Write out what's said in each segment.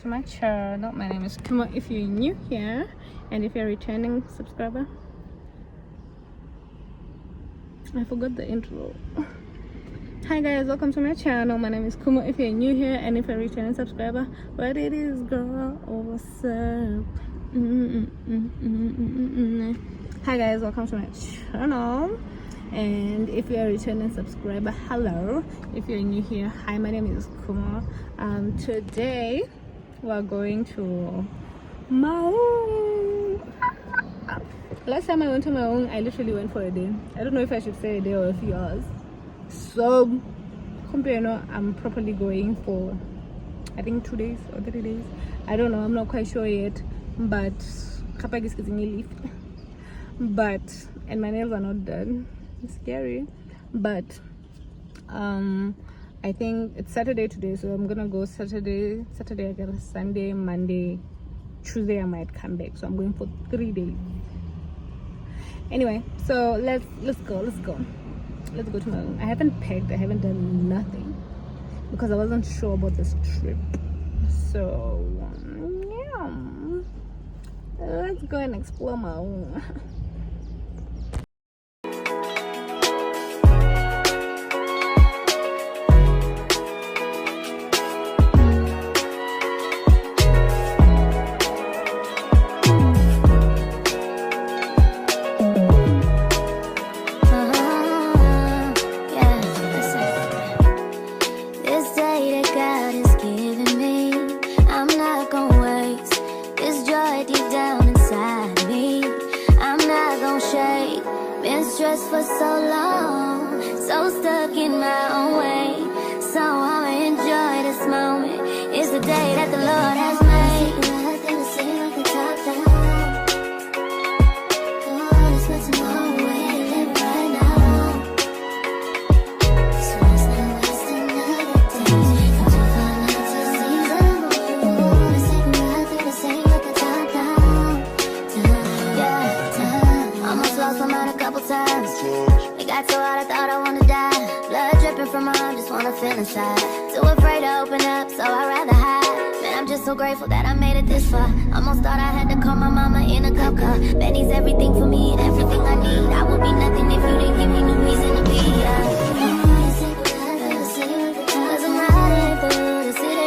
to my channel. My name is Khumo if you're new here, and if you're a returning subscriber. I forgot the intro. Hi guys, welcome to my channel. My name is Khumo if you're new here, and if you're a returning subscriber. What it is, girl? Oh, what's up? Hi guys, welcome to my channel. And if you're a returning subscriber, hello. If you're new here, hi, my name is Khumo. Today we're going to Maun. Last time I went to Maun, I literally went for a day. I don't know if I should say a day or a few hours. So I'm properly going for, I think, 2 days or 3 days. I don't know, I'm not quite sure yet, but Kapag is getting a lift. And my nails are not done. It's scary, but I think it's Saturday today, so I'm gonna go Saturday I got a Sunday, Monday, Tuesday I might come back, so I'm going for 3 days. Anyway, so let's go to my room. I haven't packed, I haven't done nothing because I wasn't sure about this trip, so yeah, let's go and explore my room. For so long, so stuck in my own way, so I'ma enjoy this moment. It's the day that the Lord has made. Feel inside, too afraid to open up, so I'd rather hide. Man, I'm just so grateful that I made it this far. Almost thought I had to call my mama in a cop car. Betty's everything for me, everything I need. I would be nothing if you didn't give me no reason to be. Cause I'm riding through the city,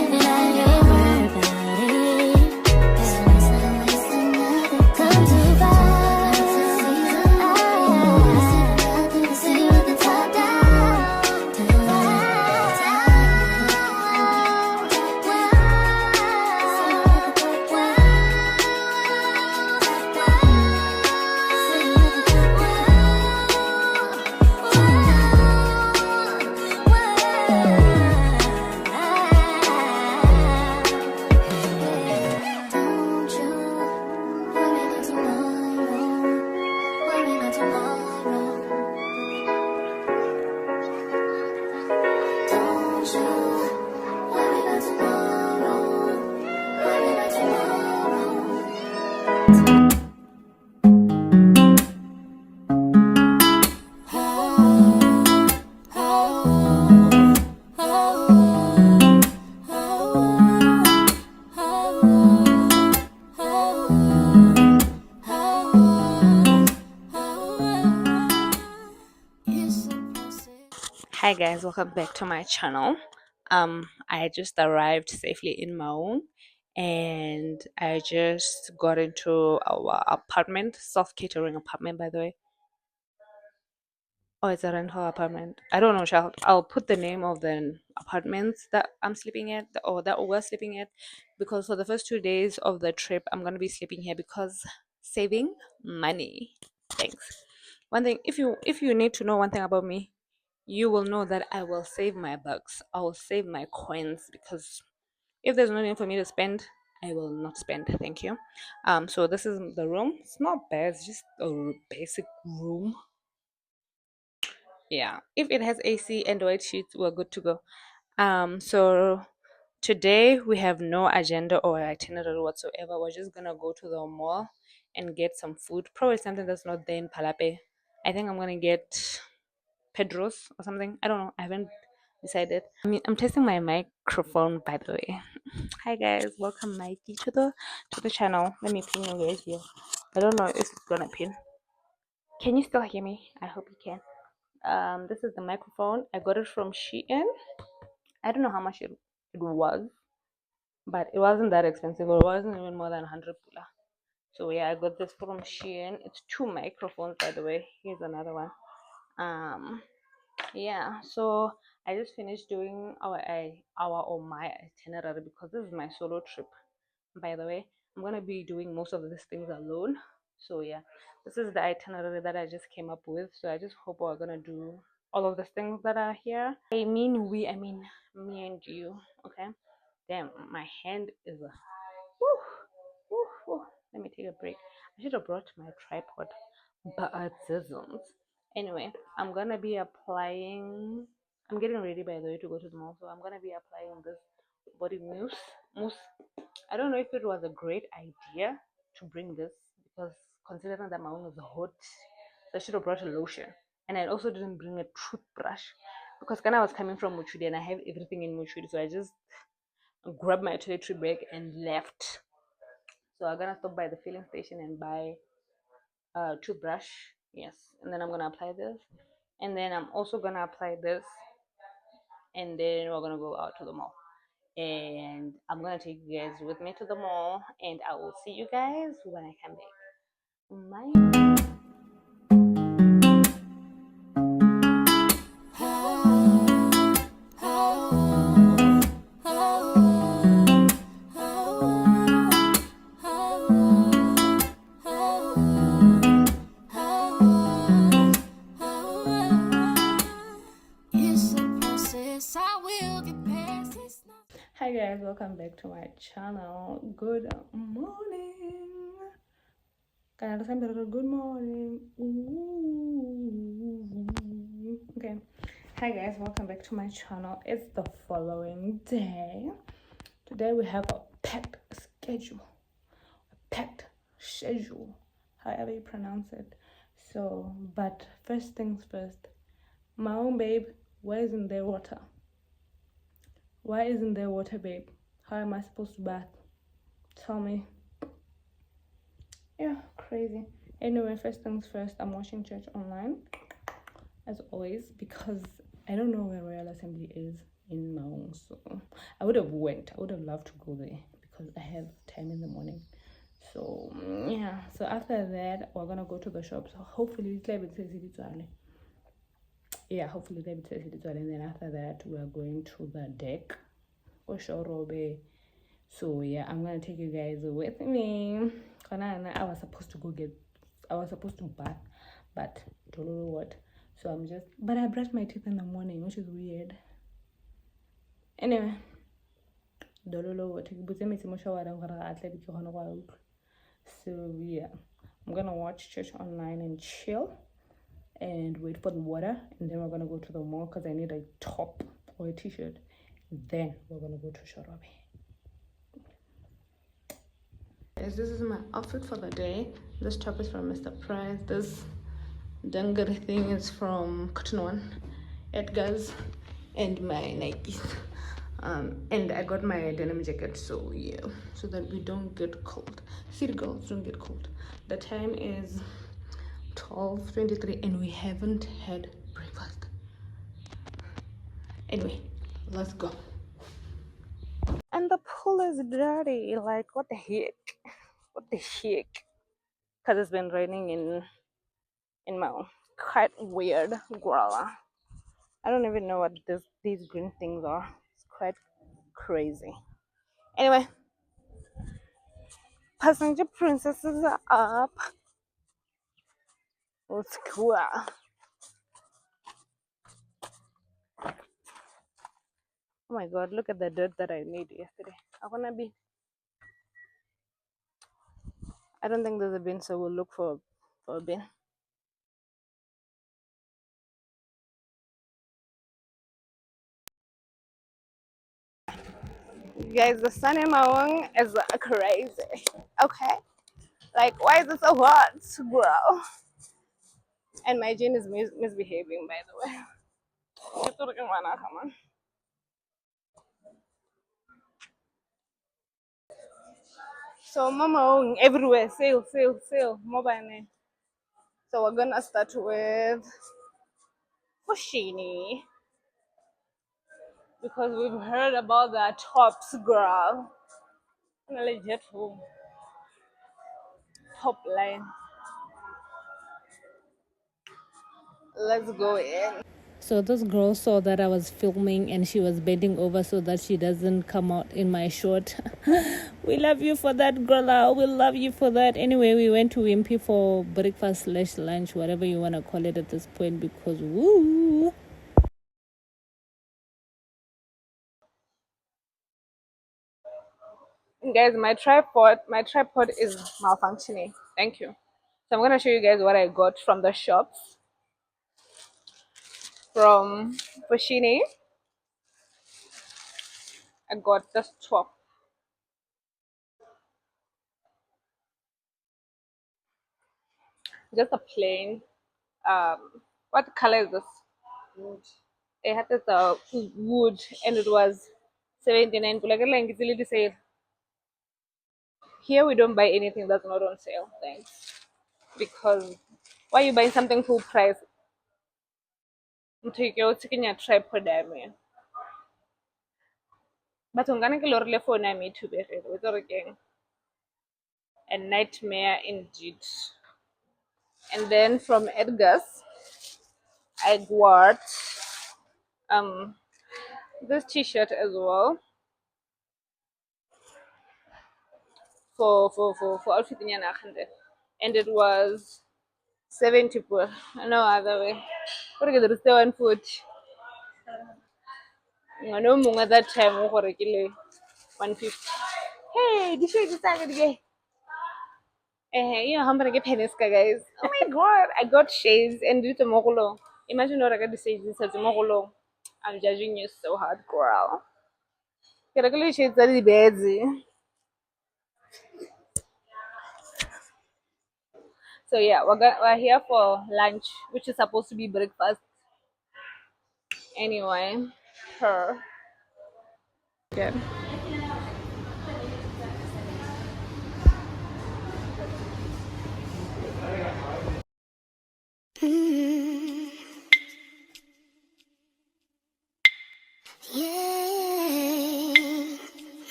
and I ain't worried about it. Come too far. Hi guys, welcome back to my channel. I just arrived safely in Maun, and I just got into our apartment, self-catering apartment, by the way. Oh, it's a rental apartment. I don't know, child. I'll put the name of the apartments that I'm sleeping at, or that we're sleeping at, because for the first 2 days of the trip, I'm gonna be sleeping here because saving money. Thanks. One thing, if you need to know one thing about me, you will know that I will save my bucks. I will save my coins, because if there's nothing for me to spend, I will not spend. Thank you. So this is the room. It's not bad. It's just a basic room. Yeah. If it has AC and white sheets, we're good to go. So today we have no agenda or itinerary whatsoever. We're just gonna go to the mall and get some food. Probably something that's not there in Palape. I think I'm gonna get Pedro's or something. I don't know. I haven't decided. I'm testing my microphone, by the way. Hi guys, welcome Mikey to the channel. Let me pin you guys here. I don't know if it's gonna pin. Can you still hear me? I hope you can. This is the microphone. I got it from Shein. I don't know how much it was, but it wasn't that expensive. It wasn't even more than 100 pula. So yeah, I got this from Shein. It's two microphones, by the way. Here's another one. Um, yeah. So I just finished doing our or my itinerary because this is my solo trip. By the way, I'm gonna be doing most of these things alone. So yeah, this is the itinerary that I just came up with. So I just hope we're gonna do all of the things that are here. I mean me and you. Okay. Damn, my hand is a woo, woo, woo. Let me take a break. I should have brought my tripod, but it doesn't. Anyway, I'm gonna be applying. I'm getting ready by the way to go to the mall, so I'm gonna be applying this body mousse. I don't know if it was a great idea to bring this because considering that my own was hot, so I should have brought a lotion. And I also didn't bring a toothbrush because when I was coming from Muchudi and I have everything in Muchudi, so I just grabbed my toiletry bag and left. So I'm gonna stop by the filling station and buy a toothbrush. Yes, and then I'm gonna apply this, and then I'm also gonna apply this, and then we're gonna go out to the mall. And I'm gonna take you guys with me to the mall, and I will see you guys when I come back. Bye. Hi guys, welcome back to my channel. Good morning. Good morning. Ooh. Okay. Hi guys, welcome back to my channel. It's the following day. Today we have a packed schedule. Packed schedule. However you pronounce it. So, but first things first. Maun babe, why isn't there water? Why isn't there water, babe? How am I supposed to bath? Tell me. Yeah, crazy. Anyway, first things first, I'm watching church online as always because I don't know where Royal Assembly is in Maun. So I would have went. I would have loved to go there because I have time in the morning. So yeah. So after that, we're gonna go to the shop. So hopefully it's like yeah, hopefully they'll be and then after that we are going to the deck for sure. So yeah, I'm gonna take you guys with me. I was supposed to bath, but don't know what. So but I brushed my teeth in the morning, which is weird. Anyway, don't know what. So yeah, I'm gonna watch church online and chill and wait for the water, and then we're gonna go to the mall because I need a top or a t-shirt. Then we're gonna go to Shorobe. Guys, this is my outfit for the day. This top is from Mr. Price. This dangere thing is from Cotton One, Edgar's, and my Nikes. And I got my denim jacket, so yeah, so that we don't get cold. City girls don't get cold. The time is 12:23 and we haven't had breakfast. Anyway, let's go. And the pool is dirty. Like, what the heck? What the heck? Because it's been raining in Maun. Quite weird, girl. I don't even know what these green things are. It's quite crazy. Anyway, passenger princesses are up. Let's go. Oh my god, look at the dirt that I made yesterday. I don't think there's a bin, so we'll look for a bin. Guys, the sun in Maun is crazy. Okay? Like, why is it so hot, bro? And my jean is misbehaving, by the way. Come on. So Mama everywhere, sale, sale, sale, mobile. So we're gonna start with Fushini because we've heard about the tops girl. Legit top line. Let's go in. So this girl saw that I was filming and she was bending over so that she doesn't come out in my short. We love you for that, girl. We love you for that. Anyway, we went to Wimpy for breakfast / lunch, whatever you want to call it at this point, because woo. Guys, my tripod is malfunctioning. Thank you. So I'm gonna show you guys what I got from the shops. From Fushini, I got this top. Just a plain. What color is this? Wood. It had this wood, and it was 79. Like it's really sale. Here we don't buy anything that's not on sale. Thanks. Because why are you buying something full price? I'm taking your tripod. But I'm gonna kill your phone. I me to be with again. A nightmare indeed. And then from Edgar's, I got um this t-shirt as well for outfit in and it was 70 per no other way. What get the one foot no more at that time for a kilo 150. Hey, this shirt is again. You know how many pennies guys. Oh my god, I got shades and it's a mogolo. Imagine what I got the shades as a mogolo. I'm judging you so hard, girl. Get a little shades that is busy. So yeah, we're here for lunch, which is supposed to be breakfast. Anyway, her. Good.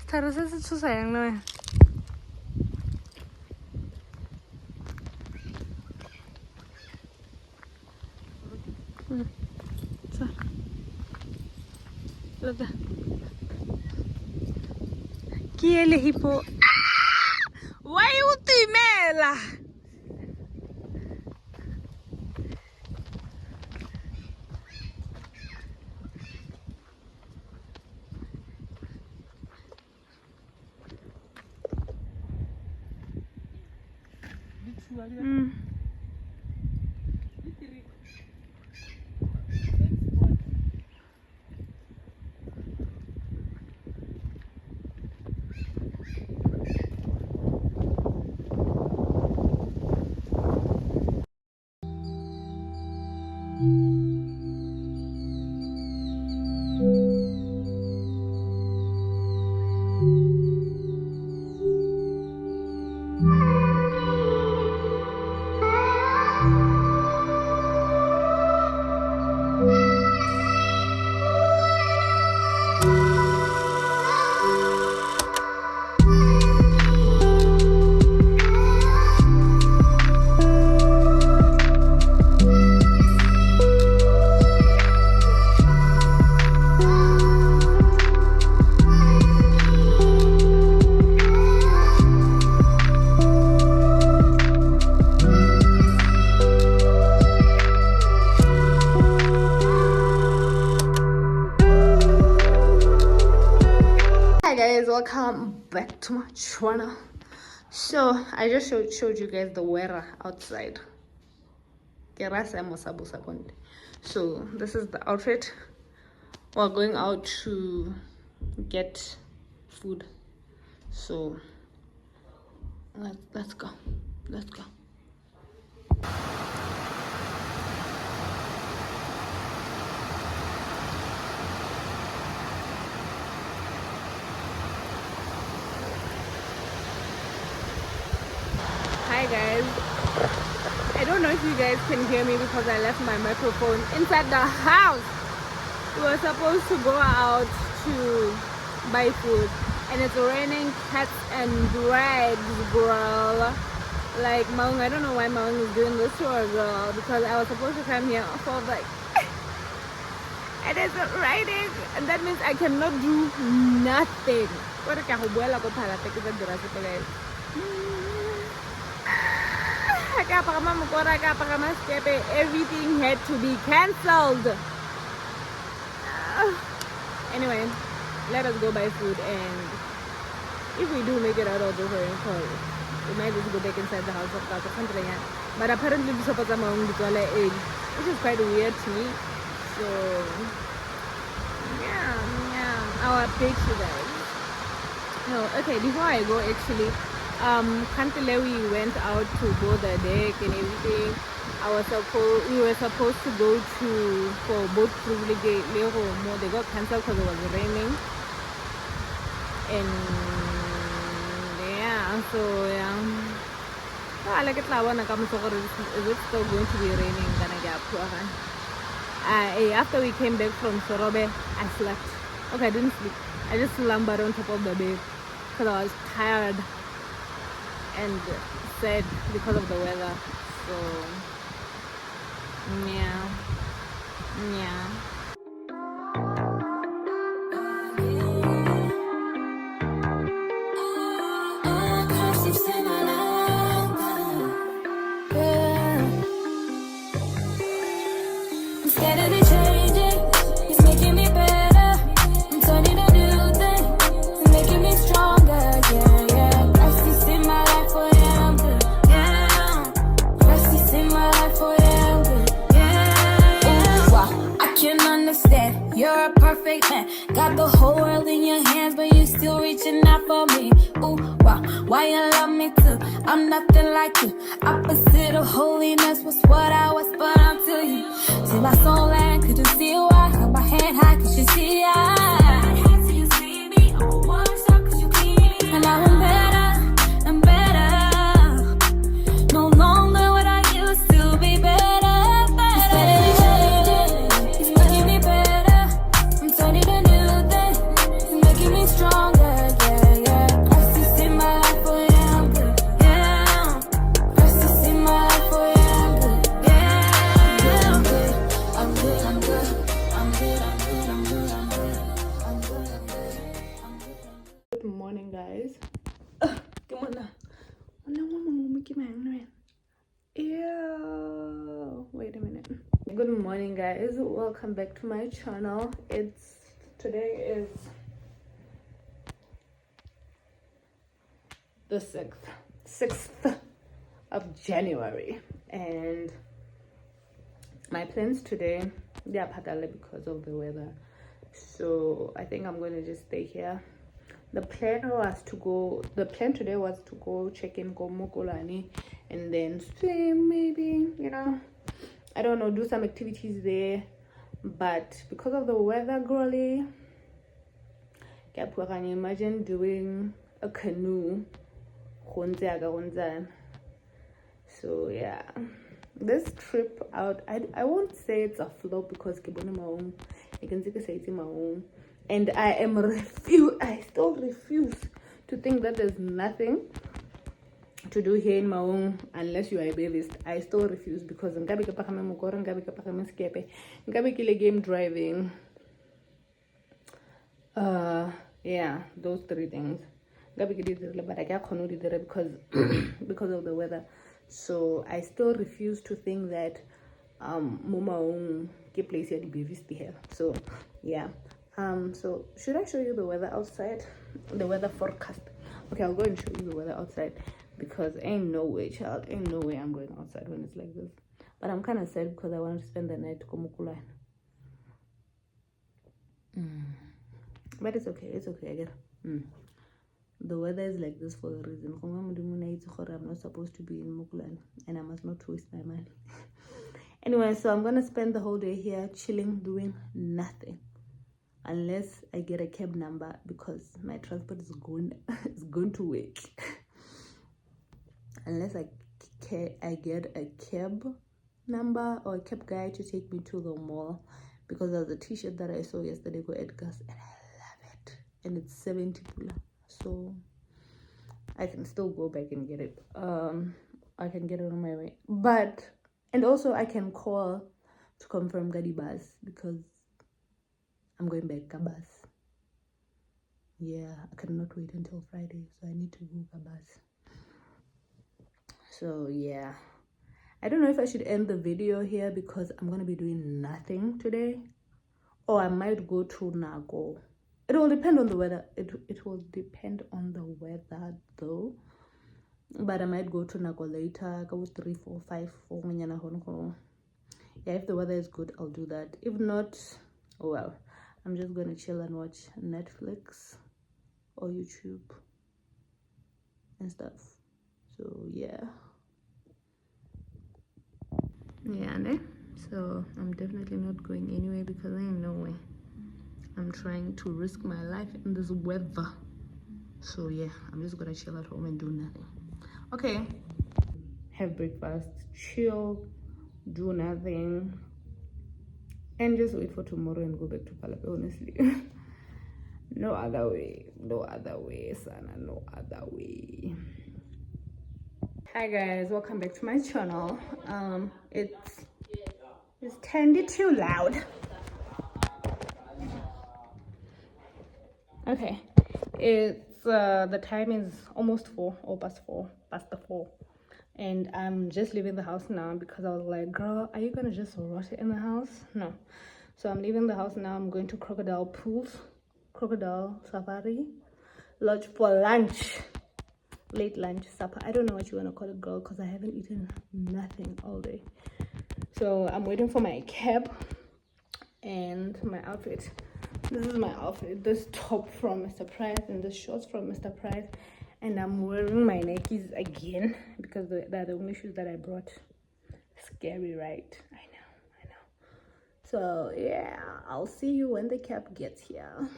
Tharo se se tshosang no. Kiele hippo. Why you timela? Welcome back to my channel. So I just showed you guys the weather outside. So this is the outfit. We're going out to get food. So let's go. Hi guys, I don't know if you guys can hear me because I left my microphone inside the house. We were supposed to go out to buy food and it's raining cats and drags, girl. Like Maun, I don't know why Maun is doing this to her, girl, because I was supposed to come here for like and it's raining and that means I cannot do nothing. Everything had to be cancelled. Anyway, let us go buy food, and if we do make it out of the rain, we might just go back inside the house of something. But apparently the shop is which is quite weird to me. So yeah, I'll update you guys. No, okay, before I go, actually, Kantile, we went out to go the deck and everything. We were supposed to go for boat privilege. They got cancelled because it was raining. And yeah, so yeah. I like it. Is it still going to be raining? After we came back from Sorobe, I slept. Okay, I didn't sleep. I just slumbered on top of the bed because I was tired and sad because of the weather. So yeah. You're a perfect man. Got the whole world in your hands, but you still reaching out for me. Ooh, wow, why you love me too? I'm nothing like you. Opposite of holiness was what I was, but I'm to you. See my soul and could you see why? Hold my hand high, could you see I? You see me, oh, one stop, could you keep me? And now I'm better, no longer what I used to be better. I'm Good morning, guys. Welcome back to my channel. Today is the 6th of January, and my plans today, they are patale because of the weather. So I think I'm going to just stay here. The plan today was to go check in Gomukulani and then swim, maybe, I don't know, do some activities there. But because of the weather, girly, can you imagine doing a canoe? So yeah, this trip out, I won't say it's a flop because Maun, you can say it's Maun, and I still refuse to think that there's nothing to do here in Maun unless you are a babist. I still refuse because ngabe ke pagame mokoro, ngabe ke pagame skepe, ngabe ke le game driving, yeah, those three things, ngabe ke di dirile, but I can't di dire because because of the weather. So I still refuse to think that mo Maun ke place ya di babist here. So yeah, so should I show you the weather outside, the weather forecast? Okay, I'll go and show you the weather outside, because ain't no way I'm going outside when it's like this. But I'm kind of sad because I want to spend the night Komukula. But it's okay I get the weather is like this for a reason. I'm not supposed to be in Mukulan, and I must not waste my money. Anyway, so I'm gonna spend the whole day here chilling, doing nothing, unless I get a cab number, because my transport is going to work. Unless I get a cab number or a cab guy to take me to the mall, because there's a t-shirt that I saw yesterday go Edgar's and I love it, and it's 70 pula, so I can still go back and get it. I can get it on my way, and also I can call to confirm Gadi bus, because I'm going back Kabas. Yeah, I cannot wait until Friday, so I need to go Kabas. So yeah, I don't know if I should end the video here because I'm gonna be doing nothing today, or I might go to Nago. It will depend on the weather. It will depend on the weather though, but I might go to Nago later. Go 3, 4, 5 4. Yeah, if the weather is good, I'll do that. If not, oh well, I'm just gonna chill and watch Netflix or YouTube and stuff. So yeah, so I'm definitely not going anywhere because I ain't no way I'm trying to risk my life in this weather. So yeah, I'm just gonna chill at home and do nothing. Okay, have breakfast, chill, do nothing, and just wait for tomorrow and go back to Palape, honestly. No other way, Sana, no other way. Hi guys, welcome back to my channel. It's turned too loud. Okay, it's the time is almost 4 or past 4, and I'm just leaving the house now because I was like, girl, are you gonna just rot in the house? No. So I'm leaving the house now. I'm going to crocodile safari lodge for lunch, late lunch, supper. I don't know what you want to call it, girl, because I haven't eaten nothing all day. So I'm waiting for my cab and my outfit. This is my outfit, this top from Mr. Price and this shorts from Mr. Price, and I'm wearing my Nikes again because they're the only shoes that I brought. Scary, right? I know. So yeah, I'll see you when the cab gets here.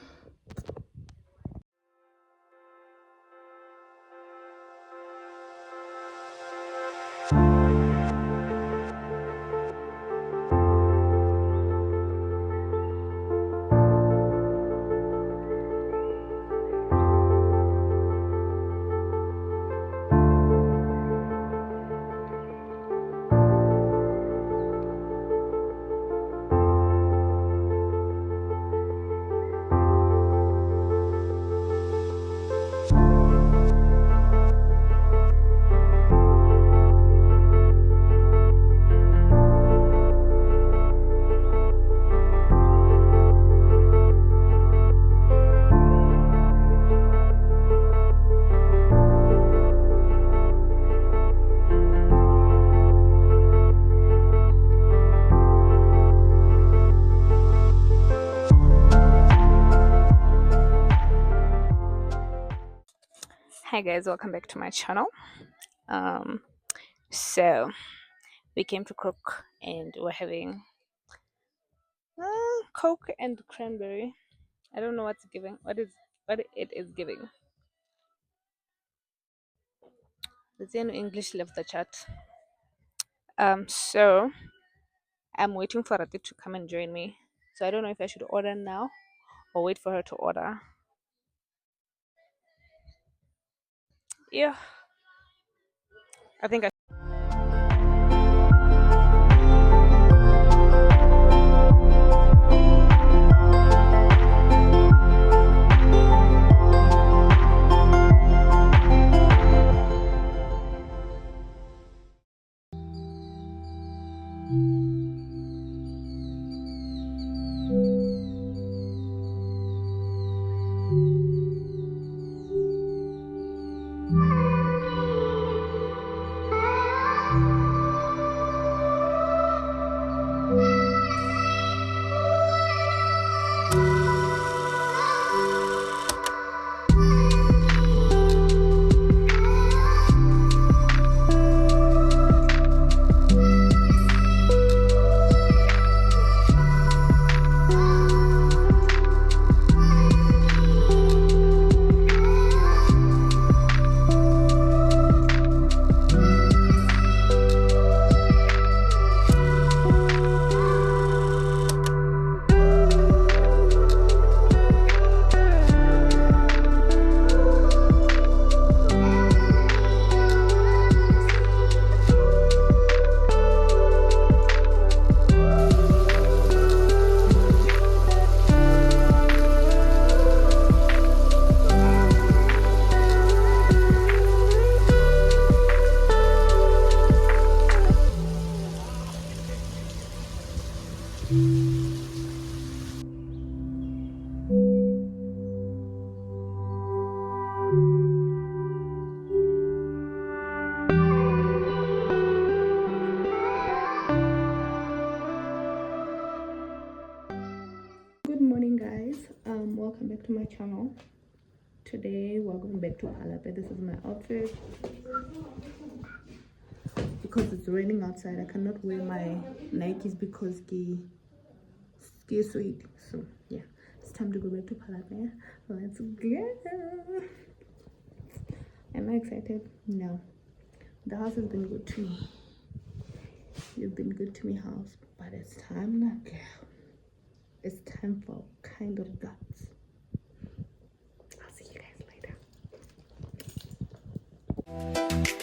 Hi guys, welcome back to my channel. So we came to cook and we're having Coke and cranberry. I don't know what's giving. What it is giving. Let's see in English left the chat. So I'm waiting for Rati to come and join me. So I don't know if I should order now or wait for her to order. Yeah, I think I. Good morning, guys. Welcome back to my channel. Today we're going back to Palape. This is my outfit because it's raining outside. I cannot wear my Nikes because ski sweet. So yeah, it's time to go back to Palape. Let's go. Am I excited? No. The house has been good to me. You've been good to me, house, but it's time now, girl. It's time for kind of guts. I'll see you guys later.